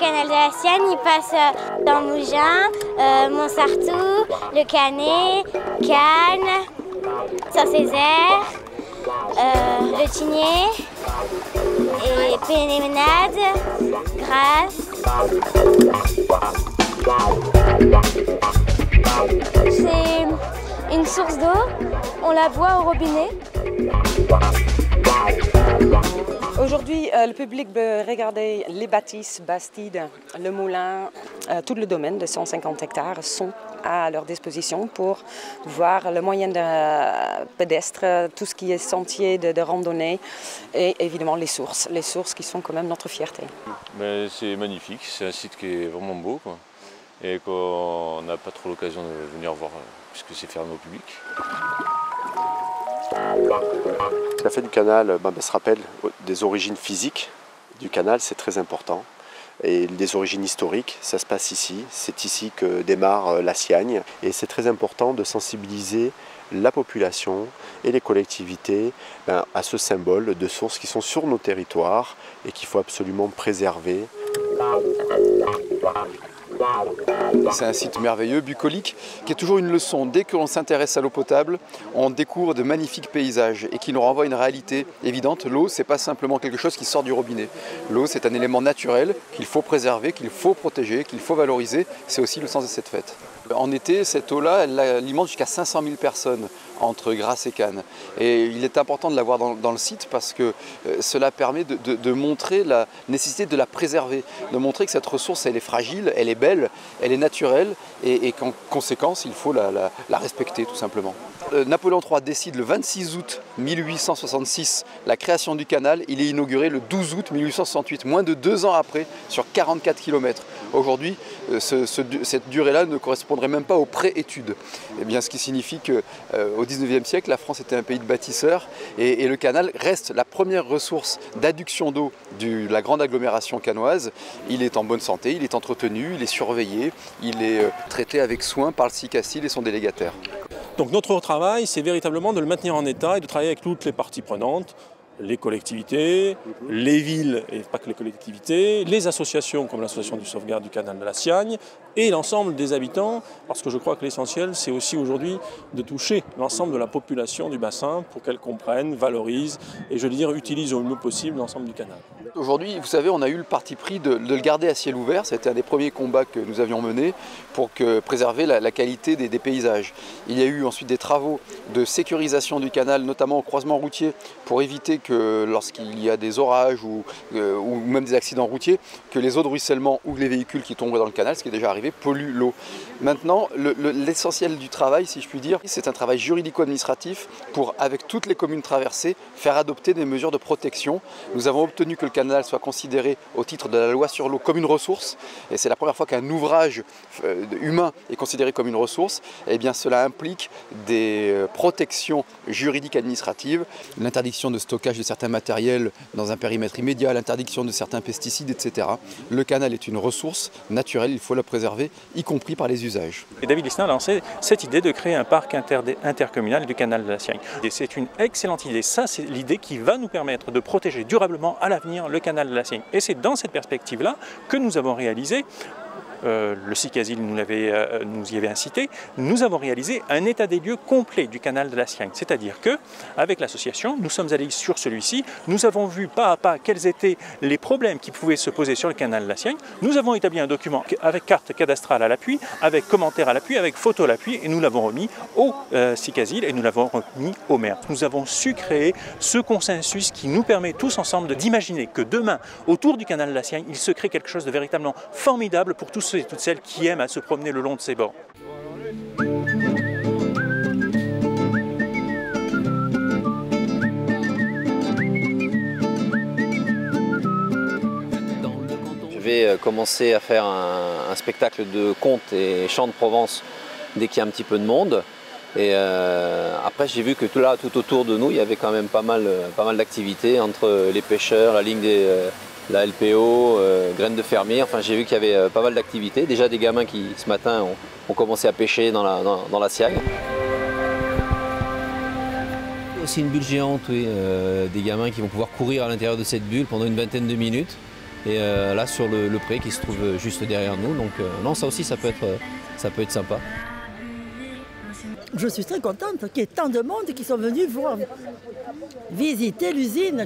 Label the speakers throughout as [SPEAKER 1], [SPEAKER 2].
[SPEAKER 1] canal de la Sienne, il passe dans Mougins, Montsartou, Le Canet, Cannes, Saint-Césaire, Le Tigné, et Pénémenade, Grasse. C'est une source d'eau, on la boit au robinet.
[SPEAKER 2] Aujourd'hui, le public peut regarder les bâtisses, Bastide, le moulin, tout le domaine de 150 hectares sont à leur disposition pour voir le moyen de pédestre, tout ce qui est sentier de randonnée et évidemment les sources qui sont quand même notre fierté.
[SPEAKER 3] C'est magnifique, c'est un site qui est vraiment beau, quoi, et qu'on n'a pas trop l'occasion de venir voir puisque c'est fermé au public.
[SPEAKER 4] La fête du canal se rappelle des origines physiques du canal, c'est très important. Et des origines historiques, ça se passe ici. C'est ici que démarre la Siagne. Et c'est très important de sensibiliser la population et les collectivités à ce symbole de sources qui sont sur nos territoires et qu'il faut absolument préserver.
[SPEAKER 5] C'est un site merveilleux, bucolique, qui est toujours une leçon. Dès qu'on s'intéresse à l'eau potable, on découvre de magnifiques paysages et qui nous renvoie à une réalité évidente. L'eau, ce n'est pas simplement quelque chose qui sort du robinet. L'eau, c'est un élément naturel qu'il faut préserver, qu'il faut protéger, qu'il faut valoriser. C'est aussi le sens de cette fête. En été, cette eau-là, elle alimente jusqu'à 500 000 personnes entre Grasse et Cannes. Et il est important de la voir dans le site parce que cela permet de montrer la nécessité de la préserver, de montrer que cette ressource, elle est fragile, elle est belle, elle est naturelle et qu'en conséquence, il faut la respecter tout simplement. Napoléon III décide le 26 août 1866 la création du canal. Il est inauguré le 12 août 1868, moins de 2 ans après, sur 44 km. Aujourd'hui, cette durée-là ne correspondrait même pas aux pré-études. Eh bien, ce qui signifie qu'au XIXe siècle, la France était un pays de bâtisseurs et le canal reste la première ressource d'adduction d'eau de la grande agglomération cannoise. Il est en bonne santé, il est entretenu, il est surveillé, il est traité avec soin par le SICACIL et son délégataire.
[SPEAKER 6] Donc notre travail, c'est véritablement de le maintenir en état et de travailler avec toutes les parties prenantes, les collectivités, les villes, et pas que les collectivités, les associations comme l'association du sauvegarde du canal de la Siagne et l'ensemble des habitants, parce que je crois que l'essentiel, c'est aussi aujourd'hui de toucher l'ensemble de la population du bassin pour qu'elle comprenne, valorise et, je veux dire, utilise au mieux possible l'ensemble du canal.
[SPEAKER 5] Aujourd'hui, vous savez, on a eu le parti pris de le garder à ciel ouvert. C'était un des premiers combats que nous avions menés pour préserver la qualité des paysages. Il y a eu ensuite des travaux de sécurisation du canal, notamment au croisement routier, pour éviter que lorsqu'il y a des orages ou même des accidents routiers, que les eaux de ruissellement ou les véhicules qui tomberaient dans le canal, ce qui est déjà arrivé, polluent l'eau. Maintenant, l'essentiel du travail, si je puis dire, c'est un travail juridico-administratif pour, avec toutes les communes traversées, faire adopter des mesures de protection. Nous avons obtenu que le canal soit considéré au titre de la loi sur l'eau comme une ressource, et c'est la première fois qu'un ouvrage humain est considéré comme une ressource. Eh bien, cela implique des protections juridiques administratives, l'interdiction de stockage de certains matériels dans un périmètre immédiat, l'interdiction de certains pesticides, etc. Le canal est une ressource naturelle, il faut la préserver, y compris par les usages.
[SPEAKER 7] Et David Lisnard a lancé cette idée de créer un parc intercommunal du canal de la Siagne. Et c'est une excellente idée. Ça, c'est l'idée qui va nous permettre de protéger durablement à l'avenir le canal de la Siagne. Et c'est dans cette perspective-là que nous avons réalisé, le SICACIL nous y avait incité, nous avons réalisé un état des lieux complet du canal de la Siagne. C'est-à-dire qu'avec l'association, nous sommes allés sur celui-ci, nous avons vu pas à pas quels étaient les problèmes qui pouvaient se poser sur le canal de la Siagne. Nous avons établi un document avec carte cadastrale à l'appui, avec commentaires à l'appui, avec photo à l'appui, et nous l'avons remis au SICACIL et nous l'avons remis au maire. Nous avons su créer ce consensus qui nous permet tous ensemble d'imaginer que demain, autour du canal de la Siagne, il se crée quelque chose de véritablement formidable pour tous ceux et toutes celles qui aiment à se promener le long de ses bords.
[SPEAKER 8] Je vais commencer à faire un spectacle de contes et chants de Provence dès qu'il y a un petit peu de monde. Et après, j'ai vu que tout autour de nous, il y avait quand même pas mal d'activités entre les pêcheurs, la ligne la LPO, graines de fermier. Enfin, j'ai vu qu'il y avait pas mal d'activités. Déjà des gamins qui, ce matin, ont commencé à pêcher dans la Siagne. Aussi une bulle géante, oui, des gamins qui vont pouvoir courir à l'intérieur de cette bulle pendant une vingtaine de minutes. et là sur le pré qui se trouve juste derrière nous. Donc non, ça aussi ça peut être sympa.
[SPEAKER 9] Je suis très contente qu'il y ait tant de monde qui sont venus voir visiter l'usine.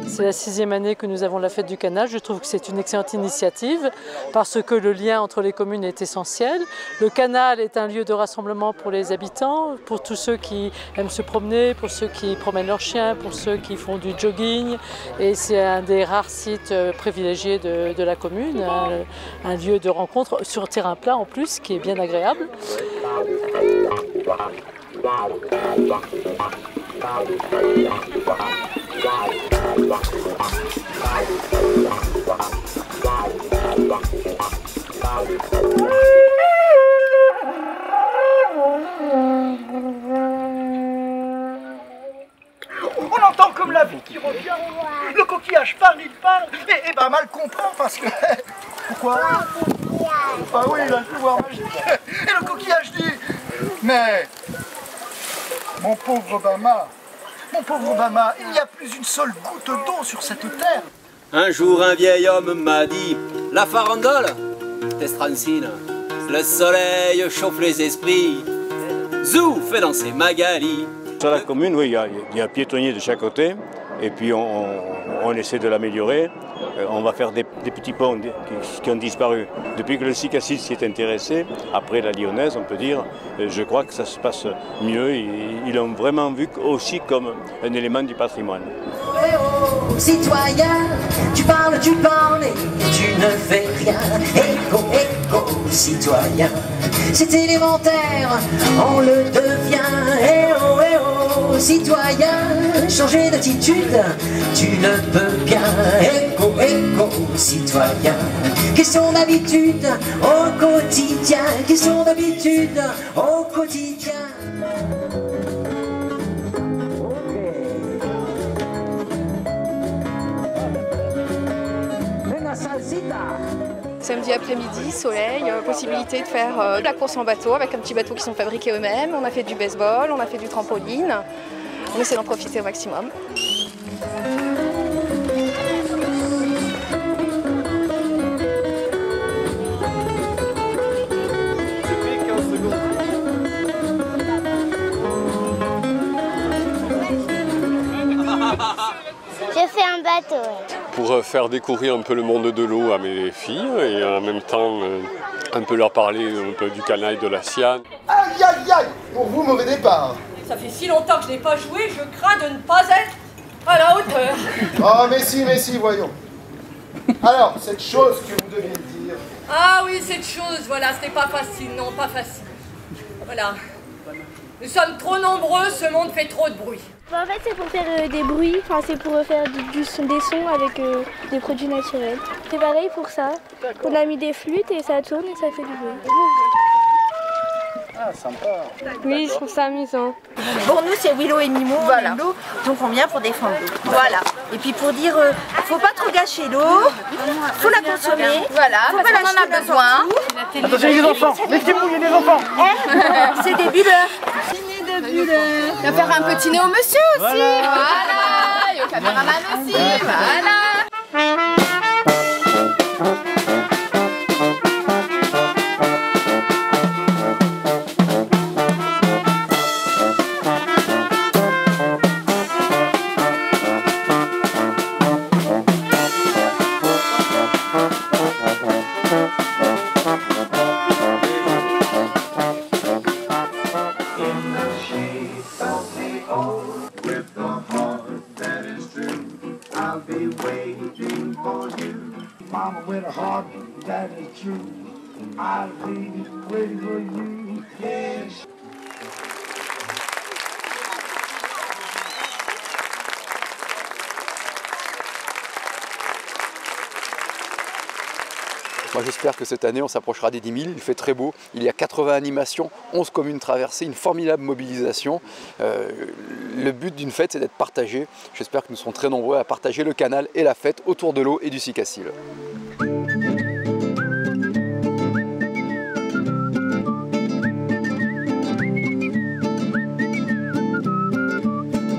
[SPEAKER 10] C'est la 6e année que nous avons la fête du canal. Je trouve que c'est une excellente initiative parce que le lien entre les communes est essentiel. Le canal est un lieu de rassemblement pour les habitants, pour tous ceux qui aiment se promener, pour ceux qui promènent leurs chiens, pour ceux qui font du jogging. Et c'est un des rares sites privilégiés de la commune, un lieu de rencontre sur terrain plat en plus, qui est bien agréable.
[SPEAKER 11] On entend comme la vie qui revient. Le coquillage parle, il parle, et ben mal comprend parce que... Pourquoi? Ah oui, il a le pouvoir magique. Et le coquillage dit, mais mon pauvre Obama, il n'y a plus une seule goutte d'eau sur cette terre.
[SPEAKER 8] Un jour un vieil homme m'a dit, la farandole, t'es strancine, le soleil chauffe les esprits, zou fait danser Magali.
[SPEAKER 12] Sur la commune, oui, il y a un piétonnier de chaque côté, et puis on essaie de l'améliorer. On va faire des petits ponts qui ont disparu. Depuis que le Cicassil s'y est intéressé, après la Lyonnaise, on peut dire, je crois que ça se passe mieux. Ils l'ont vraiment vu aussi comme un élément du patrimoine.
[SPEAKER 13] Eh oh, citoyen, tu parles et tu ne fais rien. Écho, écho, citoyen, c'est élémentaire, on le devient. Eh oh, citoyen, changer d'attitude, tu ne peux bien. Écho, écho, citoyen, question d'habitude au quotidien, question d'habitude au quotidien.
[SPEAKER 14] Samedi après-midi, soleil, possibilité de faire de la course en bateau avec un petit bateau qui sont fabriqués eux-mêmes. On a fait du baseball, on a fait du trampoline. On essaie d'en profiter au maximum.
[SPEAKER 1] Je fais un bateau.
[SPEAKER 15] Pour faire découvrir un peu le monde de l'eau à mes filles et en même temps un peu leur parler un peu du canal de la Siane.
[SPEAKER 11] Aïe aïe aïe, pour vous mauvais départ.
[SPEAKER 16] Ça fait si longtemps que je n'ai pas joué, je crains de ne pas être à la hauteur.
[SPEAKER 11] Oh mais si, voyons. Alors, cette chose que vous deviez dire.
[SPEAKER 16] Ah oui, cette chose, voilà, c'était pas facile, non, pas facile. Voilà. Nous sommes trop nombreux, ce monde fait trop de bruit.
[SPEAKER 1] En fait, c'est pour faire des bruits, enfin, c'est pour faire des sons avec des produits naturels. C'est pareil pour ça. On a mis des flûtes et ça tourne et ça fait du bruit.
[SPEAKER 11] Ah, sympa.
[SPEAKER 1] Oui, je trouve ça amusant.
[SPEAKER 17] Pour nous, c'est Willow et Mimo,
[SPEAKER 14] voilà.
[SPEAKER 17] l'eau, donc on vient pour défendre l'eau. Voilà. Et puis pour dire, faut pas trop gâcher l'eau, faut la consommer.
[SPEAKER 14] Voilà,
[SPEAKER 17] faut
[SPEAKER 14] parce qu'on en a besoin.
[SPEAKER 11] Attention, les enfants, méfiez-vous, il y a des enfants.
[SPEAKER 17] C'est des bulleurs.
[SPEAKER 14] On va faire un petit nez au monsieur aussi. Voilà. Et au caméraman aussi. Voilà.
[SPEAKER 11] Mama with a heart that is true. I'll be waiting for you. Yes.
[SPEAKER 5] Moi j'espère que cette année on s'approchera des 10 000, il fait très beau, il y a 80 animations, 11 communes traversées, une formidable mobilisation. Le but d'une fête c'est d'être partagé, j'espère que nous serons très nombreux à partager le canal et la fête autour de l'eau et du Cicassil.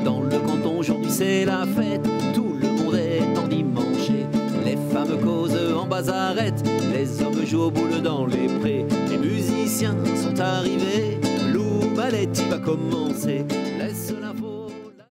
[SPEAKER 13] Dans le canton aujourd'hui c'est la fête, tout le monde
[SPEAKER 18] cause en bazarette. Les hommes jouent aux boules dans les prés. Les musiciens sont arrivés. Lou Balletti va commencer. Laisse la